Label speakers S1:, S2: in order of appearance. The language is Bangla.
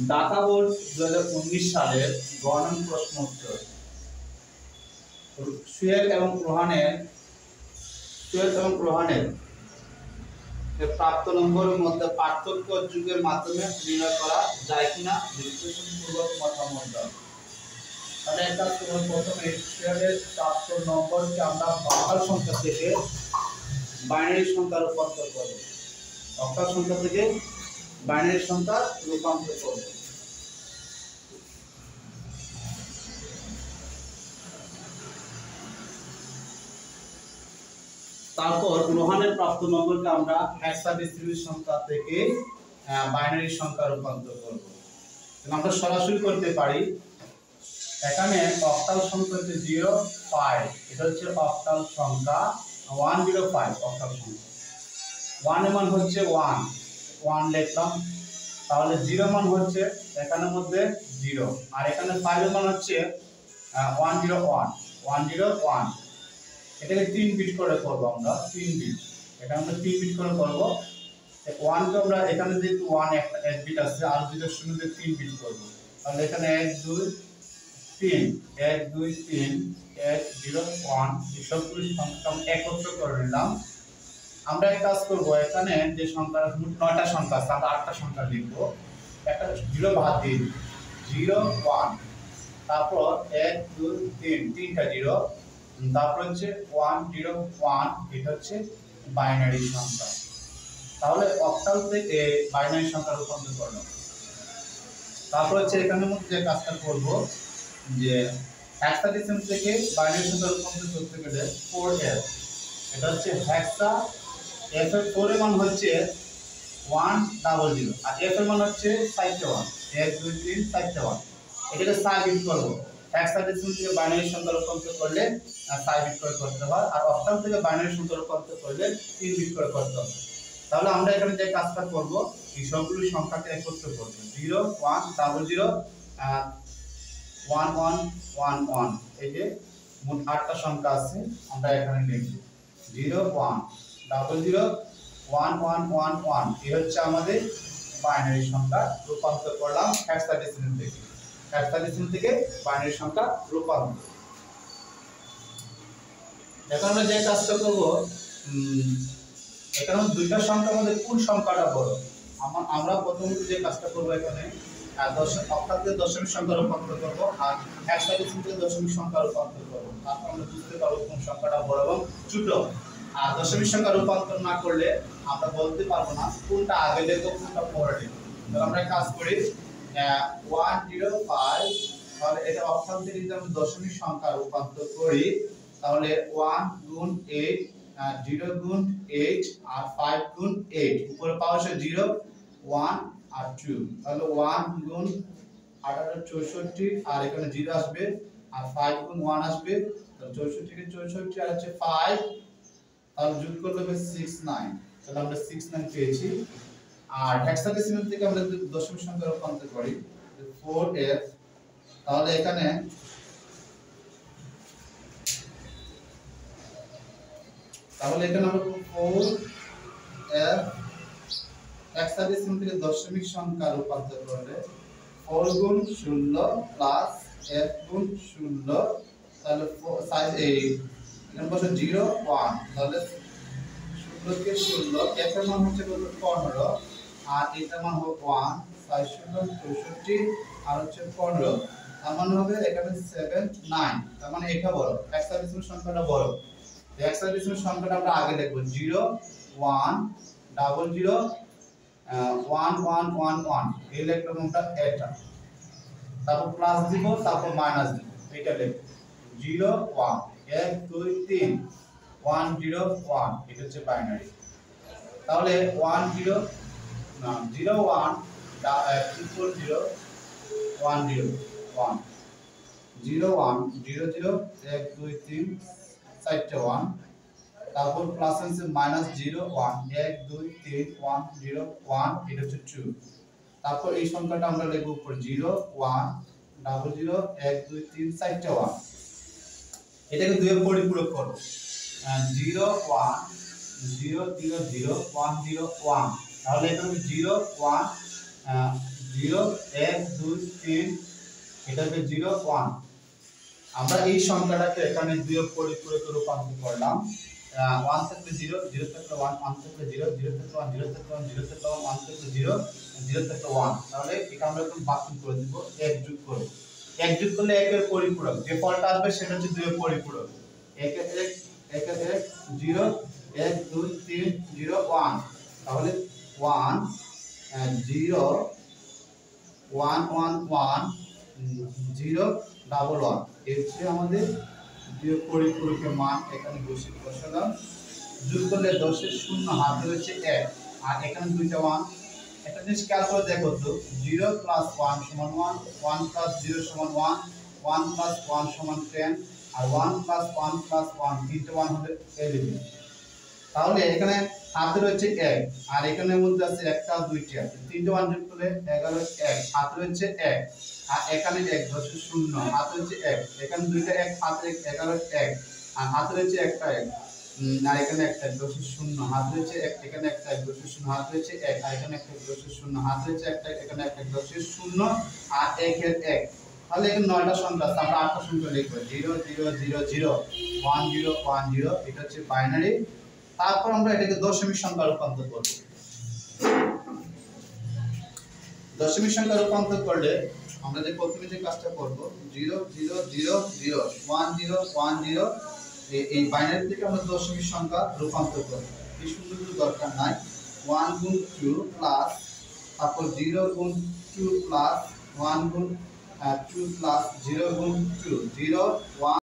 S1: ঢাকা বোর্ড 2019 সালের গণন প্রশ্ন উত্তর। সুয়েল এবং রোহানের প্রাপ্ত নম্বরের মধ্যে পার্থক্য যুগের মাধ্যমে নির্ণয় করা যায় কিনা বিশ্লেষণপূর্বক মতামত দাও। তাহলে একটা প্রথমে সুয়েলের প্রাপ্ত নম্বরকে আমরা অক্টাল সংখ্যা থেকে বাইনারি সংখ্যা রূপান্তর করব। অক্টাল সংখ্যা থেকে বাইনারি সংখ্যা রূপান্তর করব। তারপর রোহানের প্রাপ্ত নম্বরকে আমরা হেক্সাডেসিমাল সংখ্যা থেকে বাইনারি সংখ্যা রূপান্তর করব। আমরা সরাসরি করতে পারি। এখানে অক্টাল সংখ্যা হচ্ছে 05, এটা হচ্ছে অক্টাল সংখ্যা 105 অক্টাল সংখ্যা। 1 এর মান হচ্ছে 1 লিখলাম, তাহলে 0 মান হচ্ছে এখানের মধ্যে 0, আর এখানে 5 এর মান হচ্ছে 101 এটাকে 3 বিট করে করব আমরা 3 বিট। এটা আমরা 3 বিট করে করব। 1 কে আমরা এখানে যেহেতু 1 এক বিট আছে আর দুটো শূন্য দিয়ে 3 বিট করব। তাহলে এখানে 1 2 3 1 2 3 1 0 1 এই সবগুলো সংখ্যা একত্র করে নিলাম। আমরা এক কাজ করব, এখানে যে সংখ্যা 9টা সংখ্যা আছে আমরা 8টা সংখ্যা লিখব। একটা 0 বাদ দিয়ে 0 1, তারপর 1 2 3 তিনটা 0, তারপর হচ্ছে 1 0 1, এটা হচ্ছে বাইনারি সংখ্যা। তাহলে অক্টাল থেকে বাইনারি সংখ্যা রূপান্তর করলাম। তারপর হচ্ছে এখানের মধ্যে যে কাজটা করব, যে হেক্সাডেসিমাল থেকে বাইনারি সংখ্যা রূপান্তর করতে গেলে 4f, এটা হচ্ছে হেক্সা। f এর 4 এর মান হচ্ছে 100 আর f এর মান হচ্ছে 51 1 2 3 51। এটাকে 4 বিট করব। হেক্সাডেসিমাল থেকে বাইনারি সংখ্যা রূপান্তর করলে 4 বিট করে করতে হয়, আর অক্টাল থেকে বাইনারি সংখ্যা রূপান্তর করলে 3 বিট করে করতে হবে। তাহলে আমরা এখানে যে কাজটা করব, এই সবগুলো সংখ্যাকে একত্র করব। 0 1 00 1 1 1 1, এই যে মোট 8টা সংখ্যা আছে আমরা এখানে লিখব। 0 1 00 1 1 1 1, এই হচ্ছে আমাদের বাইনারি সংখ্যা রূপান্তর করলাম হেক্সাডেসিমাল থেকে। হেক্সাডেসিমাল থেকে বাইনারি সংখ্যা রূপান্তর। এখন আমরা যে কাজটা করব, এখানে দুইটা সংখ্যার মধ্যে কোন সংখ্যাটা বড়, আমরা প্রথমে যে কাজটা করব, এখানে অক্টাল থেকে দশমিক সংখ্যা রূপান্তর করব আর হেক্সাডেসিমাল থেকে দশমিক সংখ্যা রূপান্তর করব। তারপর আমরা বুঝতে পারবো কোন সংখ্যাটা বড় এবং ছোট। আর দশমিক সংখ্যা রূপান্তর না করলে আমরা বলতে পারবো না কোনটা আগে লিখবো কোনটা পরে লিখবো। তাহলে আমরা কাজ করি 105, তাহলে এটা অক্টাল থেকে যদি আমরা দশমিক সংখ্যা রূপান্তর করি, তাহলে 1 গুণ 8, 0 গুণ 8 আর 5 গুণ 8, উপরে পাওয়া আছে 0 1 আর 2, তাহলে 1 গুণ 18 64 আর এখানে 0 আসবে আর 5 গুণ 1 আসবে, তাহলে 64 কে 64 আর হচ্ছে 5, তাহলে যোগ করলে হবে 69, তাহলে আমরা 69 পেয়েছি। আর হেক্সাডেসিমাল থেকে আমরা যদি দশমিক সংখ্যা রূপান্তর করি 4f, তাহলে এখানে আমরা 4f হেক্সাডেসিমাল থেকে দশমিক সংখ্যা রূপান্তর করলে 4 গুণ 0 প্লাস f গুণ 0, তাহলে সাইজ 8, এখানে বসে 0 1, তাহলে 0 কে 0, f এর মান হচ্ছে 15 আর এটার মান হবে 1 6 0 64 আর হচ্ছে 15, তার মানে হবে এখানে 7 9, তার মানে এটা বড়, হেক্সাডেসিমাল সংখ্যাটা বড়। হেক্সাডেসিমাল সংখ্যাটা আমরা আগে লিখব 0 1 00 1 1 1 1, এই লিখলাম আমরা এটা, তারপর প্লাস দিব, তারপর মাইনাস দিব, এটা লিখব 0 1 1 2 3 1 0 1, এটা হচ্ছে বাইনারি। তাহলে 1 0 না 0 1 0 0 1 0 1 0 1 0 0 1 2 3 4 1, তারপর প্লাস আছে মাইনাস 0 1 1 2 3 1 0 1, এটা হচ্ছে 2, তারপর এই সংখ্যাটা আমরা লিখব উপর 0 1 00 1 2 3 4 1, এটাকে দুই এর পরিপূরক করব। 0 1 0 0 0 1 0 1, তাহলে এটা হবে 0 1 0 1 2 3 এটা হচ্ছে 0 1। আমরা এই সংখ্যাটাকে এখানে দুইয়ের পরিপূরকে রূপান্তর করলাম। 1 থেকে 0 0 থেকে 1 1 থেকে 0 0 থেকে 1 0 থেকে 1 0 থেকে 1 1 থেকে 0 0 থেকে 1। তাহলে এটা আমরা এখন বাতিল করে দিব, 1 যোগ করব। 1 যোগ করলে 1 এর পরিপূরক যে ফলটা আসবে সেটা হচ্ছে 2 এর পরিপূরক। 1 এর 1 1 এর 1 0 1 2 3 0 1। তাহলে 1 0 1 1 1 0 ডাবল 1 এই হচ্ছে আমাদের যে পরিপূরকের মান। এখানে বসালাম, যোগ করলে 10 এর 0 হাতে হচ্ছে 1 আর এখানে দুইটা 1। একটা জিনিস খেয়াল করে দেখো তো, 0 প্লাস 1 সমান 1, 1 প্লাস 0 সমান 1, 1 প্লাস 1 সমান 10 আর 1 প্লাস 1 প্লাস 1 তিনটে 1 হবে 11। তাহলে এখানে হাতে রয়েছে 1 আর এখানের মধ্যে আছে একটা দুইটা, তিনটে 1 যোগ করলে 11 1 হাতে রয়েছে 1 আর এখানে 1 10 এর 0 হাতে রয়েছে 1, এখানে দুইটা 1 হাতে 11 1 আর হাতে রয়েছে একটা 1 আর এখানে একটা 10 এর 0 হাতে রয়েছে 1, এখানে একটা 10 এর 0 হাতে রয়েছে 1 আর এখানে একটা 10 এর 0 হাতে রয়েছে একটা, এখানে একটা 10 এর 0 আর 1 এর 1। তাহলে এখানে 9টা সংখ্যা আছে, আমরা 8টা সংখ্যা লিখব 0 0 0 0 1 0 1 0। এটা হচ্ছে বাইনারি। তারপর আমরা এটাকে দশমিক সংখ্যা রূপান্তর করব। দশমিক সংখ্যা রূপান্তর করলে আমরা যে প্রথমে যে কাজটা করব 0 0 0 0 1 0 1 0 এই বাইনারি থেকে আমরা দশমিক সংখ্যা রূপান্তর করব। এই সুন্দর কিছু দরকার নাই। 1 গুণ 2 প্লাস তারপর 0 গুণ 2 প্লাস 1 গুণ 2 প্লাস 0 গুণ 2 0 1